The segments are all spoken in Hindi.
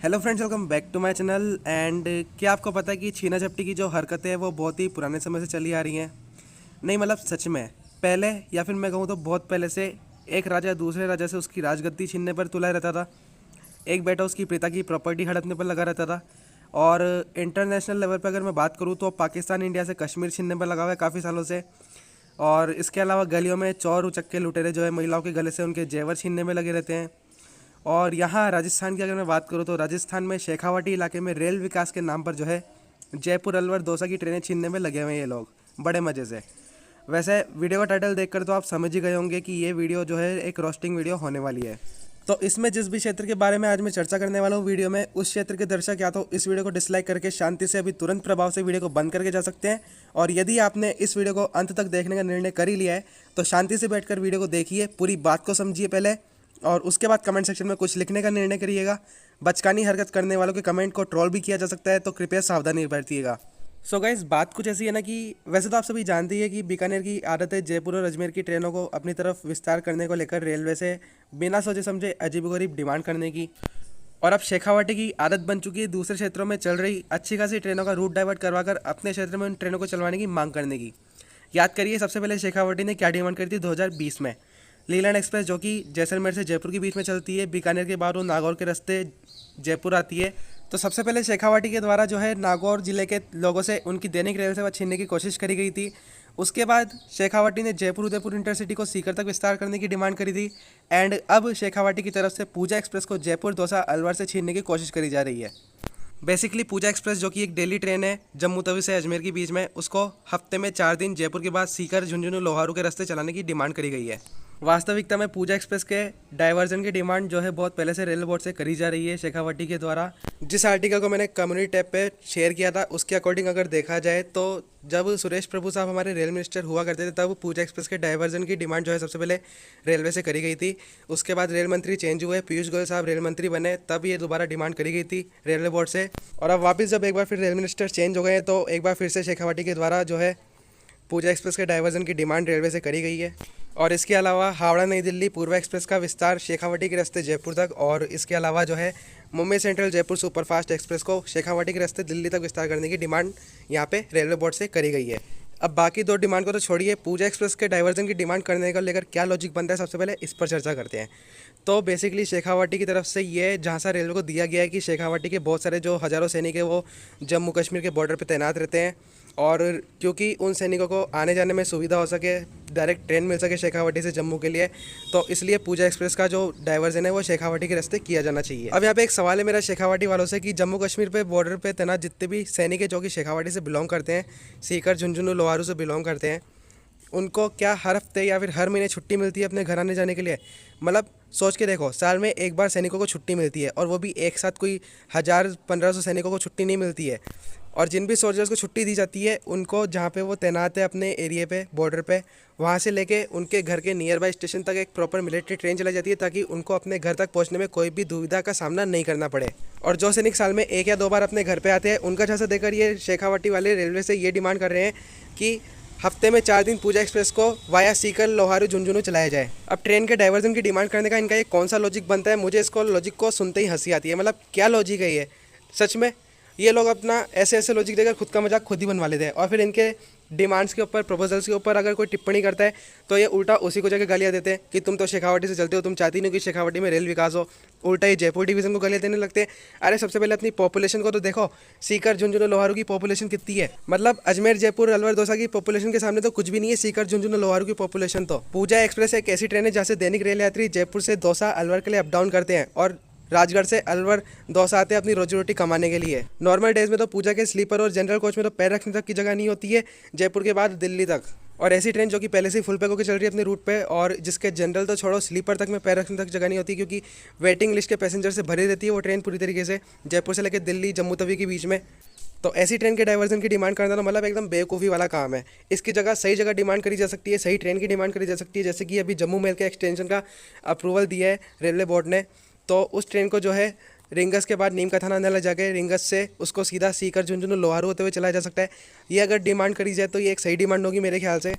Hello friends, welcome back to my channel. And क्या आपको पता है कि छीना झपटी की जो हरकतें हैं वो बहुत ही पुराने समय से चली आ रही हैं। नहीं मतलब सच में पहले, या फिर मैं कहूँ तो बहुत पहले से एक राजा दूसरे राजा से उसकी राजगद्दी छीनने पर तुला रहता था। एक बेटा उसकी पिता की प्रॉपर्टी हड़पने पर लगा रहता था। और इंटरनेशनल लेवल पर अगर मैं बात करूँ तो पाकिस्तान इंडिया से कश्मीर छीनने पर लगा हुआ है काफ़ी सालों से। और इसके अलावा गलियों में चोर उचक्के लुटेरे जो है महिलाओं के गले से उनके जेवर छीनने में लगे रहते हैं। और यहाँ राजस्थान की अगर मैं बात करूँ तो राजस्थान में शेखावाटी इलाके में रेल विकास के नाम पर जो है जयपुर अलवर दौसा की ट्रेनें छीनने में लगे हुए हैं ये लोग बड़े मज़े से। वैसे वीडियो का टाइटल देखकर तो आप समझ ही गए होंगे कि ये वीडियो जो है एक रोस्टिंग वीडियो होने वाली है। तो इसमें जिस भी क्षेत्र के बारे में आज मैं चर्चा करने वाला हूँ वीडियो में, उस क्षेत्र के दर्शक या तो इस वीडियो को डिसलाइक करके शांति से अभी तुरंत प्रभाव से वीडियो को बंद करके जा सकते हैं। और यदि आपने इस वीडियो को अंत तक देखने का निर्णय कर ही लिया है तो शांति से बैठकर वीडियो को देखिए, पूरी बात को समझिए पहले, और उसके बाद कमेंट सेक्शन में कुछ लिखने का निर्णय करिएगा। बचकानी हरकत करने वालों के कमेंट को ट्रोल भी किया जा सकता है, तो कृपया सावधानी बरतिएगा। सो गाइस, बात कुछ ऐसी है ना कि वैसे तो आप सभी जानते ही है कि बीकानेर की आदत है जयपुर और अजमेर की ट्रेनों को अपनी तरफ विस्तार करने को लेकर रेलवे से बिना सोचे समझे अजीबोगरीब डिमांड करने की। और अब शेखावाटी की आदत बन चुकी है दूसरे क्षेत्रों में चल रही अच्छी खासी ट्रेनों का रूट डाइवर्ट करवाकर अपने क्षेत्र में उन ट्रेनों को चलवाने की मांग करने की। याद करिए, सबसे पहले शेखावाटी ने क्या डिमांड करी थी 2020 में। लीलैंड एक्सप्रेस जो कि जैसलमेर से जयपुर के बीच में चलती है, बीकानेर के बाद वो नागौर के रास्ते जयपुर आती है। तो सबसे पहले शेखावाटी के द्वारा जो है नागौर जिले के लोगों से उनकी दैनिक रेल सेवा छीनने की कोशिश करी गई थी। उसके बाद शेखावाटी ने जयपुर उदयपुर इंटरसिटी को सीकर तक विस्तार करने की डिमांड करी थी। एंड अब शेखावाटी की तरफ से पूजा एक्सप्रेस को जयपुर दौसा अलवर से छीनने की कोशिश करी जा रही है। बेसिकली पूजा एक्सप्रेस जो कि एक डेली ट्रेन है जम्मू तवी से अजमेर के बीच में, उसको हफ्ते में 4 दिन जयपुर के बाद सीकर झुंझुनू लोहारू के रास्ते चलाने की डिमांड करी गई है। वास्तविकता में पूजा एक्सप्रेस के डाइवर्जन की डिमांड जो है बहुत पहले से रेल बोर्ड से करी जा रही है शेखावाटी के द्वारा। जिस आर्टिकल को मैंने कम्युनिटी टैब पे शेयर किया था उसके अकॉर्डिंग अगर देखा जाए तो जब सुरेश प्रभु साहब हमारे रेल मिनिस्टर हुआ करते थे तब पूजा एक्सप्रेस के डाइवर्जन की डिमांड जो है सबसे पहले रेलवे से करी गई थी। उसके बाद रेल मंत्री चेंज हुए, पीयूष गोयल साहब रेल मंत्री बने, तब ये दोबारा डिमांड करी गई थी रेलवे बोर्ड से। और अब वापस जब एक बार फिर रेल मिनिस्टर चेंज हो गए तो एक बार फिर से शेखावाटी के द्वारा जो है पूजा एक्सप्रेस के डाइवर्जन की डिमांड रेलवे से करी गई है। और इसके अलावा हावड़ा नई दिल्ली पूर्वा एक्सप्रेस का विस्तार शेखावाटी के रास्ते जयपुर तक, और इसके अलावा जो है Mumbai central Jaipur superfast express को शेखावाटी के रास्ते दिल्ली तक विस्तार करने की डिमांड यहाँ पे रेलवे बोर्ड से करी गई है। अब बाकी दो डिमांड को तो छोड़िए, पूजा एक्सप्रेस के डाइवर्जन की डिमांड करने को लेकर क्या लॉजिक बनता है सबसे पहले इस पर चर्चा करते हैं। तो बेसिकली शेखावाटी की तरफ से ये झांसा रेलवे को दिया गया है कि शेखावाटी के बहुत सारे जो हज़ारों सैनिक है वो जम्मू कश्मीर के बॉर्डर पर तैनात रहते हैं, और क्योंकि उन सैनिकों को आने जाने में सुविधा हो सके, डायरेक्ट ट्रेन मिल सके शेखावाटी से जम्मू के लिए, तो इसलिए पूजा एक्सप्रेस का जो डाइवर्जन है वो शेखावाटी के रास्ते किया जाना चाहिए। अब यहाँ पे एक सवाल है मेरा शेखावाटी वालों से कि जम्मू कश्मीर पे बॉर्डर पे तैनात जितने भी सैनिक है जो कि शेखावाटी से बिलोंग करते हैं, सीकर झुंझुनू लोहारू से बिलोंग करते हैं, उनको क्या हर हफ्ते या फिर हर महीने छुट्टी मिलती है अपने घर आने जाने के लिए? मतलब सोच के देखो, साल में एक बार सैनिकों को छुट्टी मिलती है, और वो भी एक साथ कोई 1000-1500 सैनिकों को छुट्टी नहीं मिलती है। और जिन भी सोल्जर्स को छुट्टी दी जाती है उनको जहाँ पे वो तैनात है अपने एरिया पे बॉर्डर पे, वहाँ से लेके उनके घर के नियर बाय स्टेशन तक एक प्रॉपर मिलिट्री ट्रेन चलाई जाती है ताकि उनको अपने घर तक पहुँचने में कोई भी दुविधा का सामना नहीं करना पड़े। और जो सैनिक साल में 1 या 2 बार अपने घर पे आते हैं उनका झांसा देकर ये शेखावाटी वाले रेलवे से ये डिमांड कर रहे हैं कि हफ्ते में 4 दिन पूजा एक्सप्रेस को वाया सीकर लोहारू झुंझुनू चलाया जाए। अब ट्रेन के डाइवर्जन की डिमांड करने का इनका ये कौन सा लॉजिक बनता है? मुझे इसको लॉजिक को सुनते ही हंसी आती है। मतलब क्या लॉजिक है ये? सच में ये लोग अपना ऐसे ऐसे लॉजिक देकर खुद का मजाक खुद ही बनवा लेते हैं, और फिर इनके डिमांड्स के ऊपर, प्रपोजल्स के ऊपर अगर कोई टिप्पणी करता है तो ये उल्टा उसी को जाकर गालियाँ देते हैं कि तुम तो शेखावाटी से चलते हो, तुम चाहती नहीं कि शेखावाटी में रेल विकास हो। उल्टा ही जयपुर डिवीज़न को गालियाँ देने लगते हैं। अरे सबसे पहले अपनी पॉपुलेशन को तो देखो, सीकर झुंझुनू लोहारू की पॉपुलेशन कितनी है? मतलब अजमेर जयपुर अलवर दौसा की पॉपुलेशन के सामने तो कुछ भी नहीं है सीकर झुंझुनू लोहारू की पॉपुलेशन। तो पूजा एक्सप्रेस एक ऐसी ट्रेन है जहाँ से दैनिक रेल यात्री जयपुर से दौसा अलवर के लिए अप डाउन करते हैं, और राजगढ़ से अलवर दौसा आते हैं अपनी रोजी रोटी कमाने के लिए। नॉर्मल डेज में तो पूजा के स्लीपर और जनरल कोच में तो पैर रखने तक की जगह नहीं होती है जयपुर के बाद दिल्ली तक। और ऐसी ट्रेन जो कि पहले से ही फुल पैक होकर चल रही है अपने रूट पे, और जिसके जनरल तो छोड़ो, स्लीपर तक में पैर रखने तक जगह नहीं होती क्योंकि वेटिंग लिस्ट के पैसेंजर से भरी रहती है वो ट्रेन पूरी तरीके से जयपुर से लेकर दिल्ली जम्मू तवी के बीच में। तो ऐसी ट्रेन के डाइवर्जन की डिमांड करना तो मतलब एकदम बेवकूफ़ी वाला काम है। इसकी जगह सही जगह डिमांड करी जा सकती है, सही ट्रेन की डिमांड करी जा सकती है। जैसे कि अभी जम्मू मेल के एक्सटेंशन का अप्रूवल दिया है रेलवे बोर्ड ने, तो उस ट्रेन को जो है रिंगस के बाद नीम का थाना अंदर जाके रिंगस से उसको सीधा सीकर झुंझुनू लोहारू होते हुए चलाया जा सकता है। ये अगर डिमांड करी जाए तो ये एक सही डिमांड होगी मेरे ख्याल से।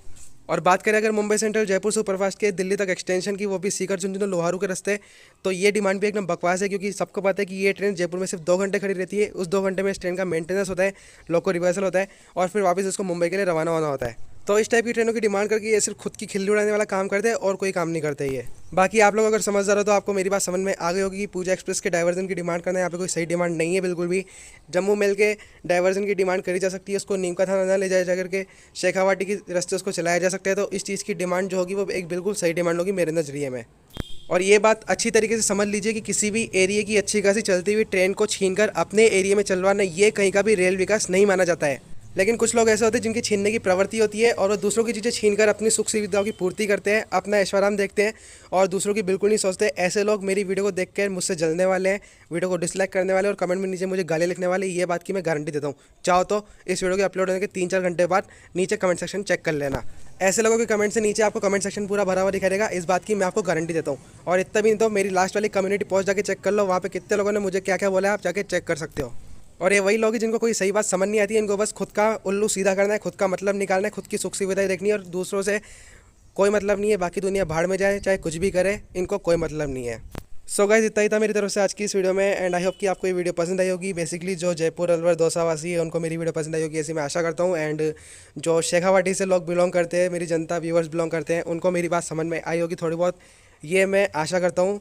और बात करें अगर मुंबई सेंट्रल जयपुर सुपरफास्ट के दिल्ली तक एक्सटेंशन की, वो भी सीकर झुंझुनू लोहारू के रास्ते, तो ये डिमांड भी एकदम बकवास है, क्योंकि सबको पता है कि ये ट्रेन जयपुर में सिर्फ 2 घंटे खड़ी रहती है। उस 2 घंटे में इस ट्रेन का मेंटेनेंस होता है, लोको रिवर्सल होता है और फिर वापस इसको मुंबई के लिए रवाना होना होता है। तो इस टाइप की ट्रेनों की डिमांड करके ये सिर्फ खुद की खिल्ली उड़ाने वाला काम करते हैं और कोई काम नहीं करते ये। बाकी आप लोग अगर समझदार हो तो आपको मेरी बात समझ में आ गई होगी कि पूजा एक्सप्रेस के डाइवर्जन की डिमांड करना यहाँ पे कोई सही डिमांड नहीं है बिल्कुल भी। जम्मू मेल के डाइवर्जन की डिमांड करी जा सकती है, उसको नीम का थाना ना ले जाया जा करके शेखावाटी के रास्ते उसको चलाया जा सकता है। तो इस चीज़ की डिमांड जो होगी वो एक बिल्कुल सही डिमांड होगी मेरे नज़रिए में। और ये बात अच्छी तरीके से समझ लीजिए कि किसी भी एरिया की अच्छी खासी चलती हुई ट्रेन को छीनकर अपने एरिया में चलवाना ये कहीं का भी रेल विकास नहीं माना जाता है। लेकिन कुछ लोग ऐसे होते हैं जिनकी छीनने की प्रवृत्ति होती है और वो दूसरों की चीज़ें छीनकर अपनी सुख सुविधाओं की पूर्ति करते हैं, अपना ऐश्वर्याम देखते हैं और दूसरों की बिल्कुल नहीं सोचते। ऐसे लोग मेरी वीडियो को देखकर मुझसे जलने वाले हैं, वीडियो को डिसलाइक करने वाले और कमेंट में नीचे मुझे गाली लिखने वाले। ये बात की मैं गारंटी देता हूँ। चाहो तो इस वीडियो के अपलोड होने के 3-4 घंटे बाद नीचे कमेंट सेक्शन चेक कर लेना। ऐसे लोगों के कमेंट से नीचे आपको कमेंट सेक्शन पूरा भरा हुआ दिखाई देगा, इस बात की मैं आपको गारंटी देता हूँ। और इतना भी नहीं तो मेरी लास्ट वाली कम्युनिटी पोस्ट जाके चेक कर लो, वहाँ पे कितने लोगों ने मुझे क्या क्या बोला है, आप जाके चेक कर सकते हो। और ये वही लोग हैं जिनको कोई सही बात समझ नहीं आती है, इनको बस खुद का उल्लू सीधा करना है, खुद का मतलब निकालना है, खुद की सुख सुविधाएं देखनी है और दूसरों से कोई मतलब नहीं है। बाकी दुनिया भाड़ में जाए, चाहे कुछ भी करे, इनको कोई मतलब नहीं है। सो गाइस, इतना ही था मेरी तरफ से आज की इस वीडियो में एंड आई होप कि आपको ये वीडियो पसंद आई होगी। बेसिकली जो जयपुर अलवर दौसावासी है उनको मेरी वीडियो पसंद आई होगी, ऐसी मैं आशा करता हूँ। एंड जो शेखावाटी से लोग बिलोंग करते हैं, मेरी जनता व्यूवर्स बिलोंग करते हैं, उनको मेरी बात समझ में आई होगी थोड़ी बहुत, ये मैं आशा करता हूँ।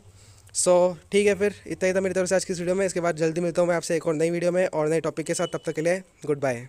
सो ठीक है, फिर इतना ही था मेरी तरफ से आज की इस वीडियो में। इसके बाद जल्दी मिलता हूँ मैं आपसे एक और नई वीडियो में और नए टॉपिक के साथ। तब तक के लिए गुड बाय।